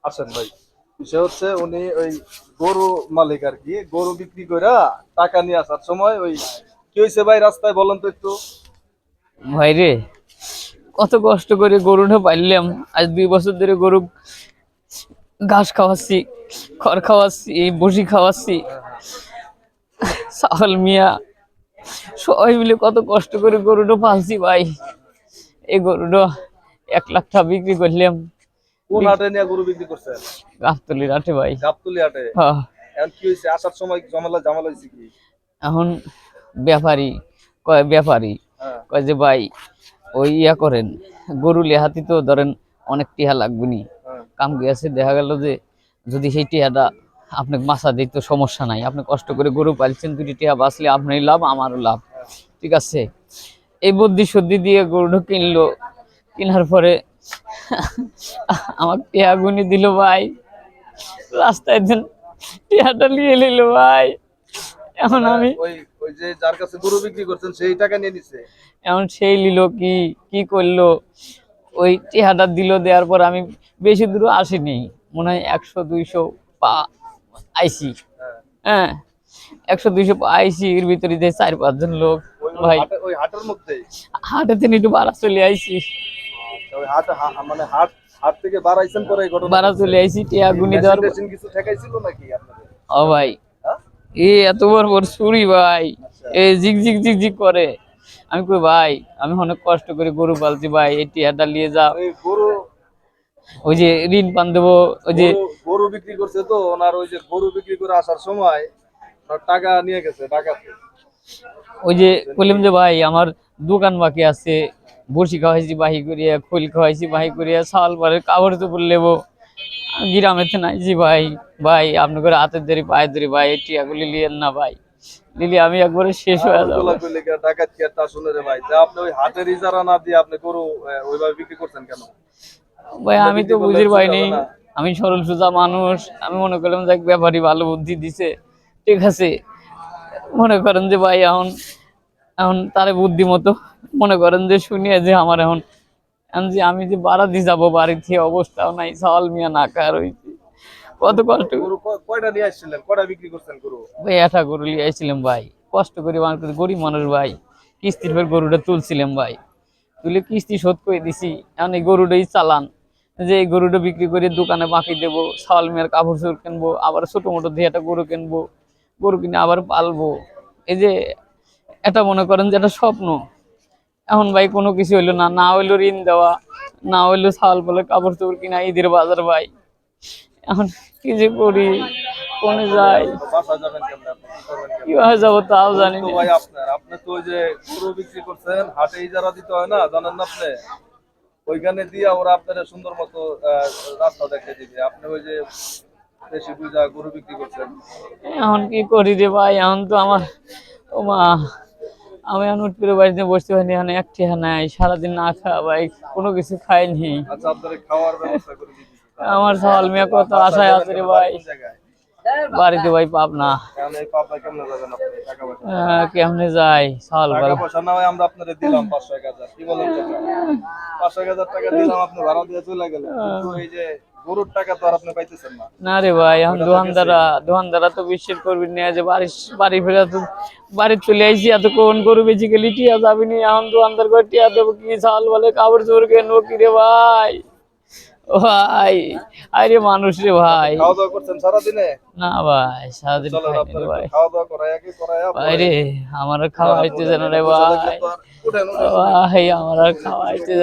আসেন ভাই। সে হচ্ছে উনি ওই গরু মালিক আর কি, গরু বিক্রি কইরা টাকা নিয়ে আসার সময় ওই কি হয়েছে ভাই রাস্তায় বলেন তো একটু। ভাই রে, কত কষ্ট করে গরুটা পাইলাম। আজ 2 বছর ধরে গরু ঘাস খাওয়াচ্ছি, খড় খাওয়াচ্ছি, এই বসি খাওয়াচ্ছি। হ্যাঁ হ্যাঁ। সাহল মিয়া সবাই মিলে কত কষ্ট করে গরুটা পালছি ভাই। এই গরুটা 1 লাখ টাকা বিক্রি করলাম। কোন হাটে নিয়ে গরু বিক্রি করছেন? গাবতলির হাটে ভাই। গাবতলী হাটে। হ্যাঁ। এখন কি হয়েছে, আসার সময় ঝামেলা ঝামেলা হয়েছে কি? এখন ব্যাপারী ব্যাপারী হ্যাঁ কয় যে ভাই ওই করেন, গরু লেহাতি তো ধরেন অনেক টিহা লাগবে নি। হ্যাঁ কাম গিয়েছে, দেখা গেল যে যদি সেই টিহাটা আপনাকে বাঁচা দিই তো সমস্যা নাই, আপনি কষ্ট করে গরু পালছেন, 2টি টিহা বাঁচলে আপনারই লাভ আমারও লাভ। হ্যাঁ। ঠিক আছে, এই বুদ্ধি সদ্ধি দিয়ে গরুটা কিনলো। কেনার পরে আমার টিহা গুনি দিল ভাই। রাস্তায় দিন টিহাটা নিয়ে নিল ভাই। এখন মানে আমি ওই ওই যে যার কাছে গরু বিক্রি করছেন সেই টাকা নিয়ে নিছে। এখন সেই নিল কি কি করলো, ওই টিহাটা দিল। দেওয়ার পর আমি বেশি দূর আসিনি, মনে হয় 100-200 পা আইসি। হ্যাঁ। হ্যাঁ, 100-200 পা আইসি, এর ভিতরে যে 4-5 জন লোক ওই ওই ভাই। হাটে, ওই হাটের মধ্যেই। হাটে থেকে একটু বাড়া চলে আইসি। আচ্ছা, ওই হাট মানে হাট হাট থেকে বাড়াইছেন পরে এই ঘটনা বাড়া ঘটছে। চলে আইসি টিয়া কি গুনি মেশিন দেওয়ার পর। টেশিন কিছু ঠেকাইছিল নাকি আপনাদের? ও ভাই, হ্যাঁ? এ এত বড় বড় ছুরি ভাই, আচ্ছা। এ জিগ জিগ জিগ জিগ করে। আমি কই ভাই, আমি অনেক কষ্ট করে গরু পালছি ভাই, এই টিয়াটা নিয়ে যা। ওই গরু ওই যে ঋণ পান দেবো, ওই যে গরু গরু বিক্রি করছে তো ওনার, ওই যে গরু বিক্রি করে আসার সময় ওনার টাকা নিয়ে গেছে ডাকাতে। ওই যে বললাম যে ভাই আমার দোকান বাকি আছে, বড়শি খাওয়াইছি বাহি করিয়া, খোল খাওয়াইছি বাহি করিয়া, চাল পরে কাপড় চোপড় লেবো, গ্রামেতে নাই জি ভাই। ভাই আপনি করে হাতের ধরি পায়ের ধরি ভাই, এই টিয়াগুলি লিয়েন না ভাই, লিলি আমি একবারে শেষ আর হয়ে যাবো। ওইগুলা কইলে কি আর ডাকাত কি আর তা শুনে রে ভাই? তা আপনি ওই হাটের ইজারা না দিয়ে আপনি গরু ওইভাবে বিক্রি করছেন কেন? ভাই আপনি আমি তো বিক্রি করলে বুঝির চুরি পাইনি, হবে না? আমি সরল সোজা মানুষ। আমি মনে করলাম যে এক ব্যাপারই ভালো বুদ্ধি দিছে। ঠিক আছে, মনে করেন যে ভাই এখন এখন তারে বুদ্ধি মতো মনে করেন যে শুনিয়ে যে আমার এখন এখন যে আমি যে বাড়া দিয়ে যাবো, বাড়ি থেকে অবস্থাও নাই, চাল মিয়া না খাওয়া রয়েছে, কত কষ্ট। গরু কয়টা নিয়ে আসছিলেন, কয়টা বিক্রি করছেন গরু? ভাই এটা গরু লিয়ে আইছিলাম ভাই, কষ্ট করে মানুষ করে, গরিব মানুষ ভাই, কিস্তির ফের গরুটা তুলছিলাম ভাই। তুলে কিস্তি শোধ করে দিছি। এখন এই গরুটাই চালান, যে এই গরুটা বিক্রি করে দোকানে বাকি দেবো, ছাওয়াল মিয়ার কাপড় চোপড় কিনবো, আবার ছোট মোটো দিয়ে একটা গরু কিনবো, গরু কিনে আবার পালবো। এই যে এটা মনে করেন যে একটা স্বপ্ন। এখন ভাই কোনো কিছু হইলো না, না হইলো ঋণ দেওয়া, না হইলো ছাওয়াল বলে কাপড় চোপড় কিনা, ঈদের বাজার ভাই। এখন কি যে করি, কোনে আসলে যাই, এখন তো বাসা যাবেন কেমনে, আপনি কি করবেন কেমনে? কিভাবে যাবো তাও গরু জানি তো না। ভাই আপনার, আপনি তো ওই যে গরু বিক্রি করছেন হাটে ইজারা দিতে হয় না, জানেন না আপনি? ওইখানে দিয়ে ওরা আপনার সুন্দর মতো রাস্তা দেখে দিবে, আপনি ওই যে দেশি পূজা গরু বিক্রি করছেন। এখন কি করি রে ভাই, এখন তো আমার, ও মা, আমি এখন উঠ করে বাড়িতে বসতে পারিনি, এখন একটি নাই, সারাদিন না খাওয়া ভাই, কোনো কিছু খাইনি। আচ্ছা, আপনাদের খাওয়ার ব্যবস্থা করে দিতেছি তাহলে। আমার সওয়াল মিয়া কত বাসা আশায় যাবেন আছে রে কেমনে, বাড়ি ভাই। কোন জায়গায়? বাড়িতে ভাই পাবনা। কারণ এই পাবনা কেমনে যাবেন আপনি, টাকা পয়সা ছাড়া? কেমনে যাই সওয়াল টাকা ভাই। পয়সা না হয় আমরা আপনাদের দিলাম 500-1000, কি বলেন চাচা? 500-1000 টাকা দিলাম, আপনি ভাড়া দিয়ে চলে গেলেন, কিন্তু এই যে গরুর টাকা তো আর আপনি পাইতেছেন না। না রে ভাই, এখন ওইটা তো গেছে। দোকানদারা তো বিশ্বাস করবি না যে বাড়ি ফেরা তো, বাড়ি চলে আইসি এতক্ষণ গরু বেঁচে গেলি টিয়া যাবি নি, এখন দোকানদার করে টিয়া দেবো কি, চাল বলে কাপড় চোপড় কেনবো কি রে ভাই। ও ভাই, আরে মানুষ রে আপনি ভাই। খাওয়া দাওয়া করছেন সারাদিনে? না ভাই, সারাদিন চলেন খাইনি আপনার রে একটু ভাই। খাওয়া দাওয়া করাইয়া কি করাইয়া ভাই পরে রে, আমার খাওয়া উঠান, আপনি হইতেছে উঠেন, না এটা রে পয়সা থাকলে ভাই। তো আর উঠেন ও উঠেন উঠেন। ভাই, আমার আর খাওয়া হইতেছে না।